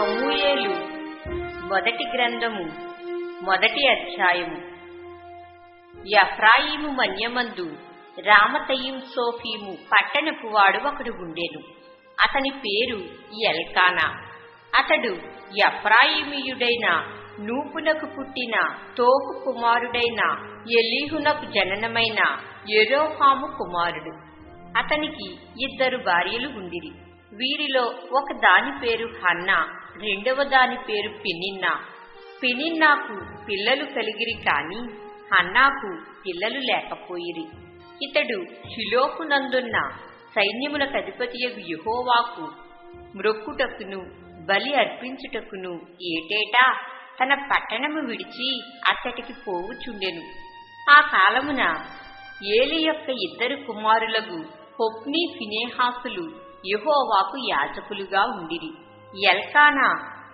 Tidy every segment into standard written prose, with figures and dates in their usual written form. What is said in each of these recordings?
సమూయేలు మొదటి గ్రంథము మొదటి అధ్యాయము. ఎఫ్రాయిము మన్యమందు రామతయిం సోఫీము పట్టణపు వాడు ఒకడు ఉండెను. అతని పేరు ఎల్కానా. అతడు ఎఫ్రాయిమీయుడైన నూపునకు పుట్టిన తోపు కుమారుడైన ఎలీహునకు జననమైన యెరోహాము కుమారుడు. అతనికి 2 భార్యలు ఉండిరి. వీరిలో ఒక దాని పేరు హన్నా, రెండవ దాని పేరు పెనిన్నా. పెనిన్నాకు పిల్లలు కలిగిరి కాని హన్నాకు పిల్లలు లేకపోయిరి. ఇతడు షిలోహునందున్న సైన్యములకు అధిపతియగు యెహోవాకు మ్రొక్కుటకును బలి అర్పించుటకును ఏటేటా తన పట్టణము విడిచి అచ్చటికి పోవుచుండెను. ఆ కాలమున ఏలి యొక్క 2 కుమారులకు హొఫ్నీ ఫినెహాసులు యెహోవాకు యాజకులుగా ఉండిరి. ఎల్కానా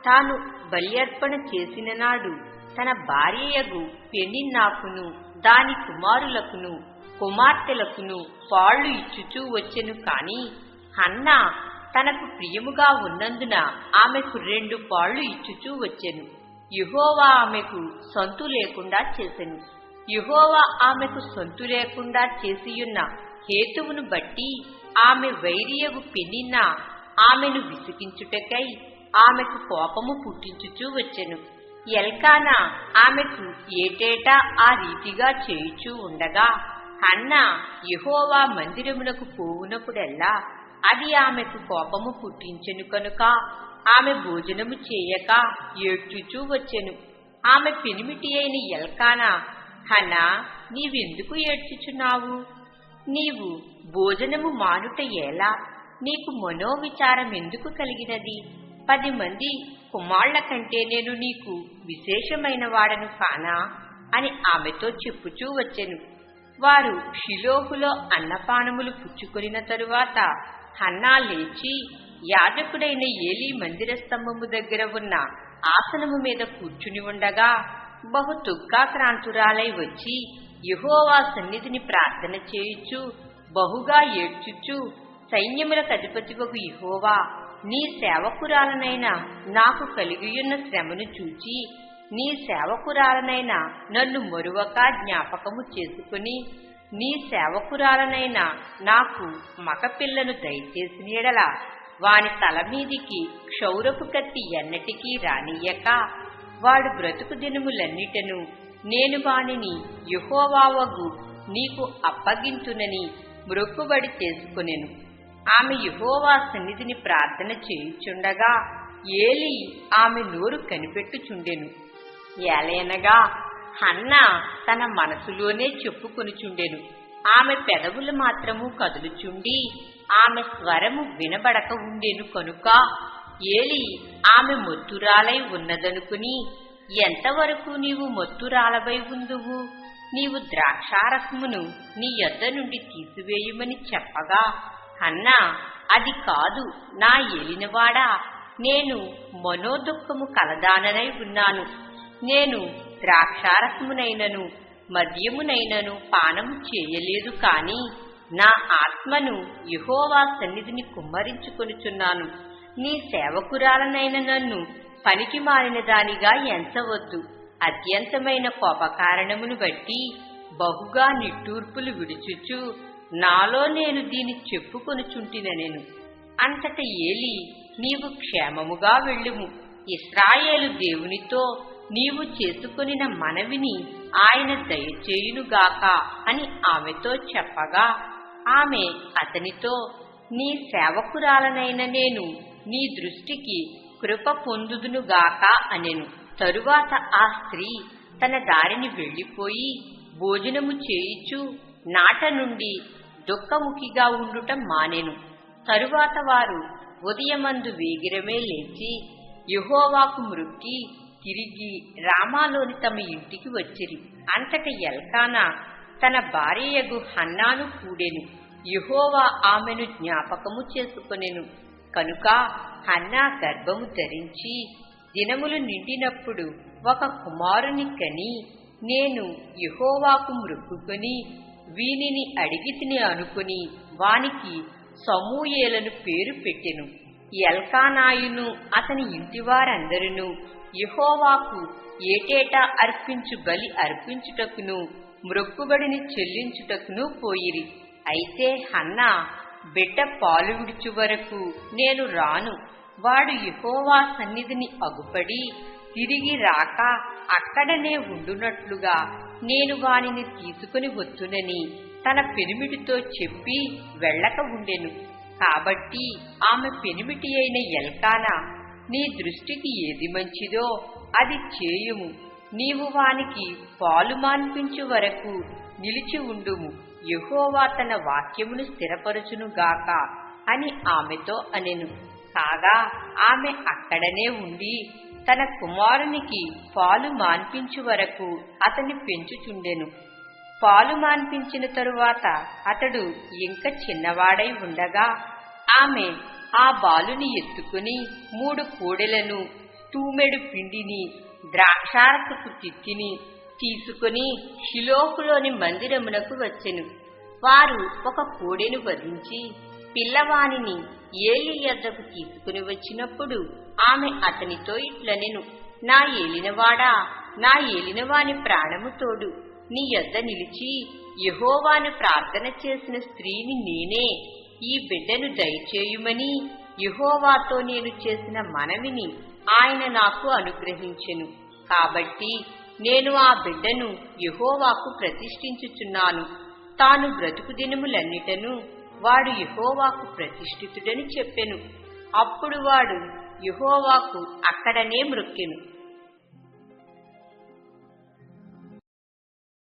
తాను బల్యర్పణ చేసిన నాడు తన భార్యయగు పెనిన్నాకును దాని కుమారులకును కుమార్తెలకును పాళ్లు ఇచ్చుచూ వచ్చెను. కాని హన్నా తనకు ప్రియముగా ఉన్నందున ఆమెకు 2 పాళ్లు ఇచ్చుచూ వచ్చెను. యెహోవా ఆమెకు సొంతు లేకుండా చేసెను. యెహోవా ఆమెకు సొంతు లేకుండా చేసియున్న హేతువును బట్టి ఆమె వైరియగు పెనిన్నా ఆమెను విసిగించుటకై ఆమెకు కోపము పుట్టించుచూ వచ్చెను. ఎల్కానా ఆమెకు ఏటేటా ఆ రీతిగా చేయుచూ ఉండగా హన్నా యెహోవా మందిరమునకు పోవునప్పుడెల్లా అది ఆమెకు కోపము పుట్టించెను కనుక ఆమె భోజనము చేయక ఏడ్చుచూ వచ్చెను. ఆమె పెనిమిటి అయిన ఎల్కానా, హన్నా, నీవెందుకు ఏడ్చుచున్నావు? నీవు భోజనము మానుట ఎలా? నీకు మనోవిచారమెందుకు కలిగినది? 10 మంది కుమాళ్ల కంటే నేను నీకు విశేషమైన వాడను కానా అని ఆమెతో చెప్పుచూ వచ్చెను. వారు షిలోహులో అన్నపానములు పుచ్చుకొనిన తరువాత హన్నా లేచి యాజకుడైన ఏలీ మందిర స్తంభము దగ్గర ఉన్న ఆసనము మీద కూర్చుని ఉండగా బహు దుఃఖాక్రాంతురాలై వచ్చి యెహోవా సన్నిధిని ప్రార్థన చేయుచు బహుగా ఏడ్చుచు, సైన్యములకు అధిపతివగు యెహోవా, నీ సేవకురాలనైన నాకు కలిగియున్న శ్రమను చూచి నీ సేవకురాలనైన నన్ను మరువక జ్ఞాపకము చేసుకుని నీ సేవకురాలనైన నాకు మగపిల్లను దయచేసిన యెడల వాని తల మీదికి క్షౌరపు కత్తి ఎన్నటికీ రానియ్యక వాడు బ్రతుకు దినములన్నిటను నేను వానిని యెహోవావగు నీకు అప్పగింతునని మ్రొక్కుబడి చేసుకొనెను. ఆమె యెహోవా సన్నిధిని ప్రార్థన చేయుచుండగా ఏలీ ఆమె నోరు కనిపెట్టుచుండెను. ఏలయనగా హన్నా తన మనసులోనే చెప్పుకొనుచుండెను. ఆమె పెదవులు మాత్రము కదులుచుండి ఆమె స్వరము వినబడక ఉండెను కనుక ఏలీ ఆమె మొత్తురాలై ఉన్నదనుకుని, ఎంతవరకు నీవు మొత్తురాలవై ఉందువు? నీవు ద్రాక్షారసమును నీ యొద్ద నుండి తీసివేయమని చెప్పగా హన్నా, అది కాదు నా ఏలినవాడా, నేను మనోదుఃఖము కలదాననై ఉన్నాను. నేను ద్రాక్షారసమునైనను మద్యమునైనను పానము చేయలేదు, కాని నా ఆత్మను యెహోవా సన్నిధిని కుమ్మరించుకొనుచున్నాను. నీ సేవకురాలనైన నన్ను పనికి మారిన దానిగా ఎంచవద్దు. అత్యంతమైన కోపకారణమును బట్టి బహుగా నిట్టూర్పులు విడుచుచు నాలో నేను దీని చెప్పుకొనుచుంటినెను. అంతట ఏలీ, నీవు క్షేమముగా వెళ్ళుము. ఇశ్రాయేలు దేవునితో నీవు చేసుకొనిన మనవిని ఆయన దయచేయునుగాక అని ఆమెతో చెప్పగా ఆమె అతనితో, నీ సేవకురాలనైన నేను నీ దృష్టికి కృప పొందుదునుగాక అనెను. తరువాత ఆ స్త్రీ తన దారిని వెళ్లిపోయి భోజనము చేయుచు నాట నుండి దుఃఖముఖిగా ఉండుట మానెను. తరువాత వారు ఉదయమందు వేగిరమే లేచి యెహోవాకు మ్రొక్కి తిరిగి రామాలోని తమ ఇంటికి వచ్చిరి. అంతట ఎల్కానా తన భార్యయగు హన్నాను కూడెను. యెహోవా ఆమెను జ్ఞాపకము చేసుకొనెను కనుక హన్నా గర్భము ధరించి దినములు నిండినప్పుడు ఒక కుమారుని కని, నేను యెహోవాకు మ్రొక్కుకొని వీనిని అడిగితిని అనుకుని వానికి సమూయేలను పేరు పెట్టెను. ఎల్కానాయును అతని ఇంటివారందరును యెహోవాకు ఏటేటా అర్పించు బలి అర్పించుటకును మ్రొక్కుబడిని చెల్లించుటకును పోయిరి. అయితే హన్నా, బిడ్డ పాలు విడుచు వరకు నేను రాను, వాడు యెహోవా సన్నిధిని అగుపడి తిరిగి రాక అక్కడనే ఉండునట్లుగా నేను వానిని తీసుకుని వచ్చునని తన పెనిమిటితో చెప్పి వెళ్ళక ఉండెను. కాబట్టి ఆమె పెనిమిటి అయిన ఎల్కానా, నీ దృష్టికి ఏది మంచిదో అది చేయుము, నీవు వానికి పాలు మాన్పించు వరకు నిలిచి ఉండుము, యెహోవా తన వాక్యమును స్థిరపరచునుగాక అని ఆమెతో అనెను. కాగా ఆమె అక్కడనే ఉండి తన కుమారునికి పాలు మాన్పించు వరకు అతన్ని పెంచుచుండెను. పాలు మాన్పించిన తరువాత అతడు ఇంక చిన్నవాడై ఉండగా ఆమె ఆ బాలుని ఎత్తుకుని 3 కోడెలను, తూమెడు పిండిని, ద్రాక్షారసపు తిత్తిని తీసుకుని షిలోహులోని మందిరమునకు వచ్చెను. వారు ఒక కోడెను వధించి పిల్లవానిని ఏలీ యొద్దకు తీసుకుని వచ్చినప్పుడు ఆమె అతనితో ఇట్లనెను, నా ఏలినవాడా, నా ఏలినవాని ప్రాణము తోడు, నీ యొద్ద నిలిచి యెహోవాను ప్రార్థన చేసిన స్త్రీని నేనే, ఈ బిడ్డను దయచేయుమని యెహోవాతో నేను చేసిన మనవిని ఆయన నాకు అనుగ్రహించెను. కాబట్టి నేను ఆ బిడ్డను యెహోవాకు ప్రతిష్ఠించుచున్నాను. తాను బ్రతుకు దినములన్నిటను వాడు యెహోవాకు ప్రతిష్ఠితుడని చెప్పెను. అప్పుడు వాడు యెహోవాకు అక్కడనే మ్రొక్కెను.